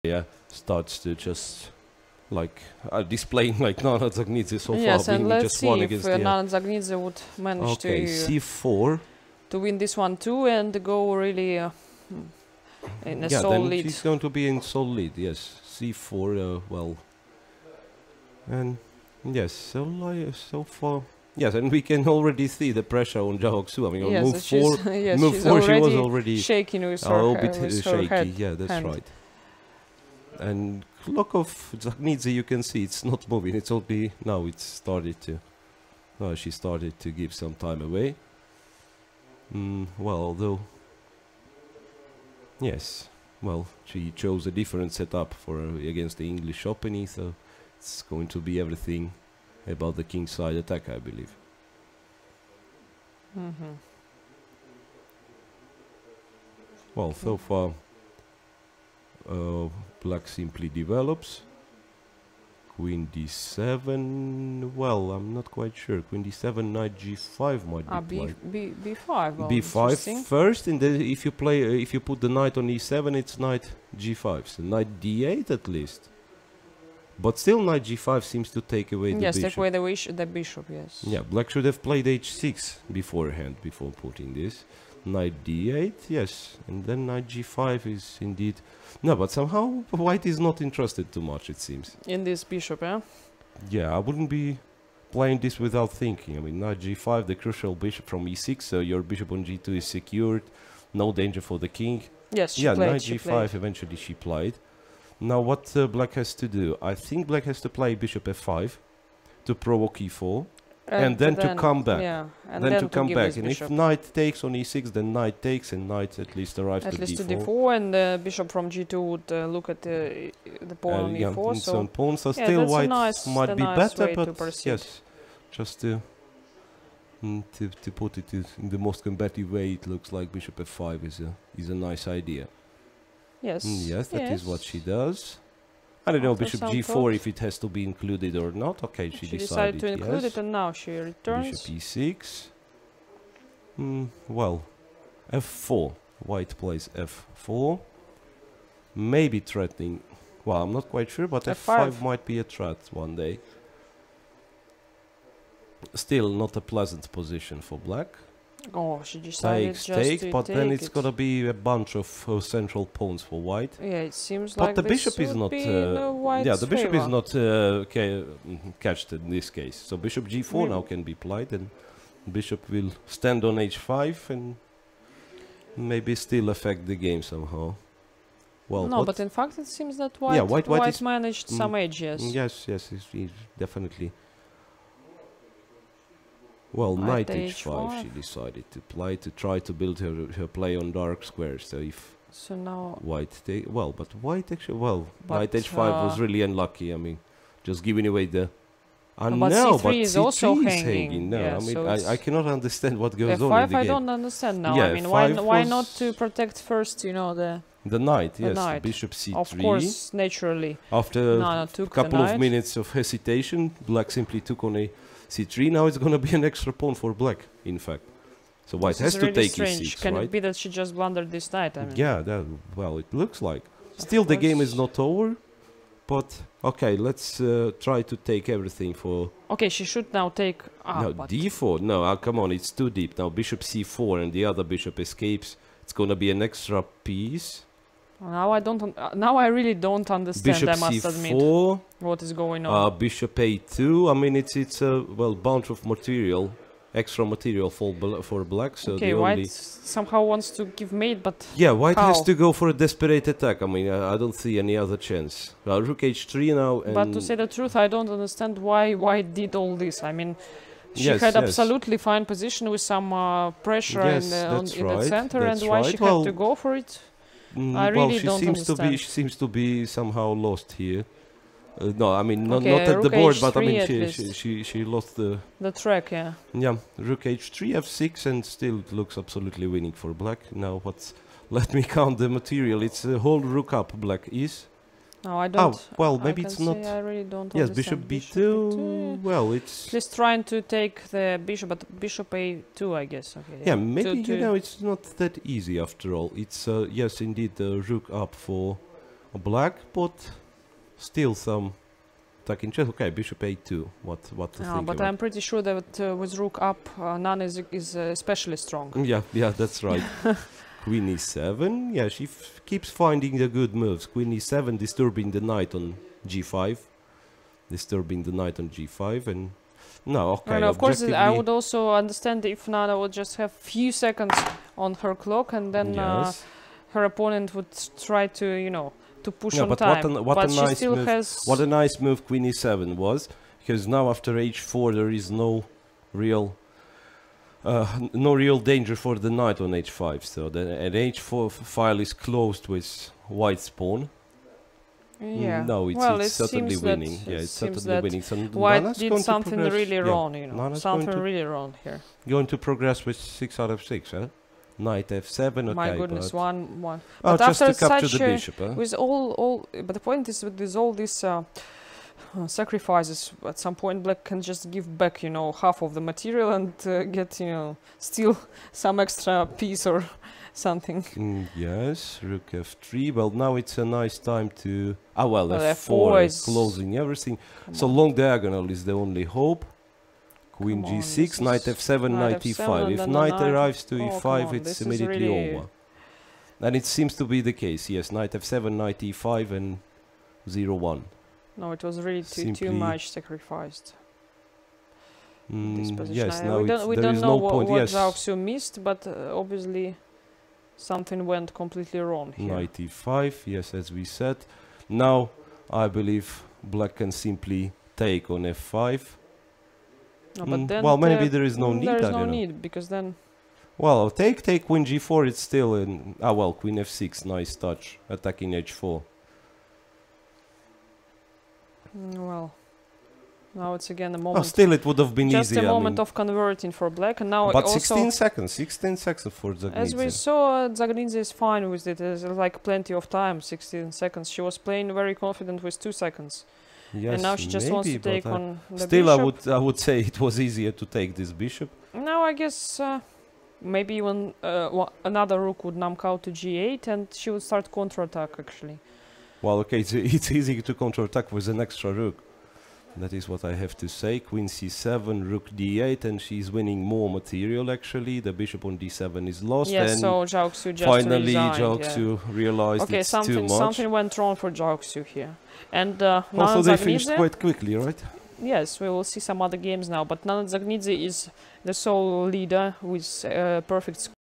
yeah, starts to just like displaying like Nana Dzagnidze so yes, far, and winning let's just see one if against the Nana Dzagnidze would manage c4. to win this one too and go really in a sole then lead. she's going to be in sole lead. Yes, c4. Well, and yes, so far. Yes, and we can already see the pressure on Zhao Xue. I mean, Yes, on move four, yes, move she's four, she was already already shaking with a her, little bit with her shaky. head Yeah, that's hand. right. And look of Dzagnidze, you can see it's not moving. It's only now it's started to. She started to give some time away. Well, although. Yes, well, she chose a different setup for against the English opening, so it's going to be everything about the king side attack, I believe. Well, so far, black simply develops. Queen d7. Well, I'm not quite sure. Queen d7, knight g5 might be played. b5. Well, b5 first, and then if you play, if you put the knight on e7, it's knight g5. So knight d8 at least. But still, knight g5 seems to take away the bishop. Yes, take away the bishop. Yes. Yeah, black should have played h6 beforehand before putting this. Knight d8, yes, and then knight g5 is indeed. No, but somehow white is not interested too much, it seems. In this bishop, yeah? Yeah, I wouldn't be playing this without thinking. I mean, knight g5, the crucial bishop from e6, so your bishop on g2 is secured. No danger for the king. Yes, yeah, knight g5, eventually she played. Now what black has to do? I think black has to play bishop f5 to provoke e4. And then to come back. Yeah, and then to come back. And if knight takes on e6, then knight takes, and knight at least arrives to d4. At least to d4, and the bishop from g2 would look at the pawn on e4. So pawn, so still white might be better, but yes, just to put it in the most combative way, it looks like bishop f5 is a nice idea. Yes. Yes, that is what she does. I don't know, bishop g4 if it has to be included or not. Okay, she decided to include it, and now she returns. Bishop e6. Well, f4. White plays f4. Maybe threatening. Well, I'm not quite sure, but f5 might be a threat one day. Still not a pleasant position for black. Oh, she decided takes, but then it's gonna be a bunch of central pawns for white. Yeah, it seems but like the bishop is not. Yeah, the bishop is not catched in this case. So bishop g4 now can be played, and bishop will stand on h5 and maybe still affect the game somehow. Well, no, but in fact it seems that white managed some edges. Yes, he's definitely. Well, knight h5 she decided to play to try to build her play on dark squares. So if now white take but white actually knight h5 was really unlucky. I mean, just giving away the. But c3 is also hanging. No, yeah, I mean I cannot understand what goes on in the game. I don't understand now. Yeah, I mean, why not to protect first? You know the knight. Yes, knight. Bishop c3. Of course, naturally. After a couple of minutes of hesitation, black simply took on a c3. Now it's going to be an extra pawn for black, in fact. So white has to take e6, Can it be that she just blundered this knight? I mean. Yeah, well, it looks like. Still, the game is not over. But, okay, let's try to take everything for... Okay, she should now take... no, d4. No, come on, it's too deep. Now bishop c4 and the other bishop escapes. It's going to be an extra piece. Now I don't. Now I really don't understand. Bishop I must c4, admit what is going on. Bishop a2. I mean, it's a bunch of material, extra material for black. So okay, white somehow wants to give mate, but yeah, white how? has to go for a desperate attack. I mean, I don't see any other chance. Rook h3 now. And but to say the truth, I don't understand why white did all this. I mean. She had absolutely fine position with some pressure in the center, and why she had to go for it. I really don't understand. She seems to be somehow lost here. No, I mean not at the board, but I mean she lost the track. Yeah. Yeah, rook h3, f6, and still it looks absolutely winning for black. Now let me count the material. It's a whole rook up. Black is. No, I don't. Oh, well, maybe it's not. I really don't yes, understand. Bishop b2. Well, it's. Just trying to take the bishop, but bishop a2, I guess. Okay. Yeah, maybe you know it's not that easy after all. It's yes, indeed, the rook up for black, but still some attacking chess. Okay, bishop a2. What to think but about? I'm pretty sure that with rook up, none is especially strong. Yeah, that's right. Queen e7. Yeah, she keeps finding the good moves. Queen e7, disturbing the knight on g5. Disturbing the knight on g5, and no, okay. And of course, I would also understand if Nana would just have few seconds on her clock, and then her opponent would try to, you know, to push on time. What a nice move Queen e7 was, because now after h4 there is no real danger for the knight on h5. So the h4 file is closed with white's pawn. Yeah. No, it's certainly winning. Yeah, it's certainly winning. So White did something really wrong, you know. Something really wrong here. Going to progress with 6 out of 6, huh? Knight f7, okay. My goodness, one. Oh, but just after to capture the bishop, huh? With but the point is, with all these sacrifices, at some point Black can just give back, you know, half of the material and get, you know, steal some extra piece or something. Yes, rook f3. Well, now it's a nice time to... f4 is closing everything. So long diagonal is the only hope. Queen g6, knight f7, knight e5. If knight arrives to e5, it's immediately over. And it seems to be the case. Yes, knight f7, knight e5, and 0-1. No, it was really too much sacrificed. This position. Yes, we don't know what Zhao Xue missed, but obviously something went completely wrong here. Knight e5, yes, as we said. Now, I believe Black can simply take on f5. No, but then well, maybe there is no need. There is no need, because then... Well, take queen g4, it's still in... queen f6, nice touch, attacking h4. Well, now it's again a moment. Still, it would have been easy. Just a moment of converting for Black, and now but also 16 seconds for Dzagnidze. As we saw, Dzagnidze is fine with it. There's like plenty of time, 16 seconds. She was playing very confident with 2 seconds. Yes, and now she just wants to take on the still bishop. I would say it was easier to take this bishop. Now I guess maybe even another rook would knock out to g8 and she would start counterattack actually. Well, okay, it's easy to counterattack with an extra rook. That is what I have to say. Queen c7, rook d8, and she's winning more material actually. The bishop on d7 is lost. Yes, and so Zhao Xue just finally resigned, Zhao Xue realized it's too much. Something went wrong for Zhao Xue here. And also they finished quite quickly, right? Yes, we will see some other games now, but Nana Dzagnidze is the sole leader with perfect score.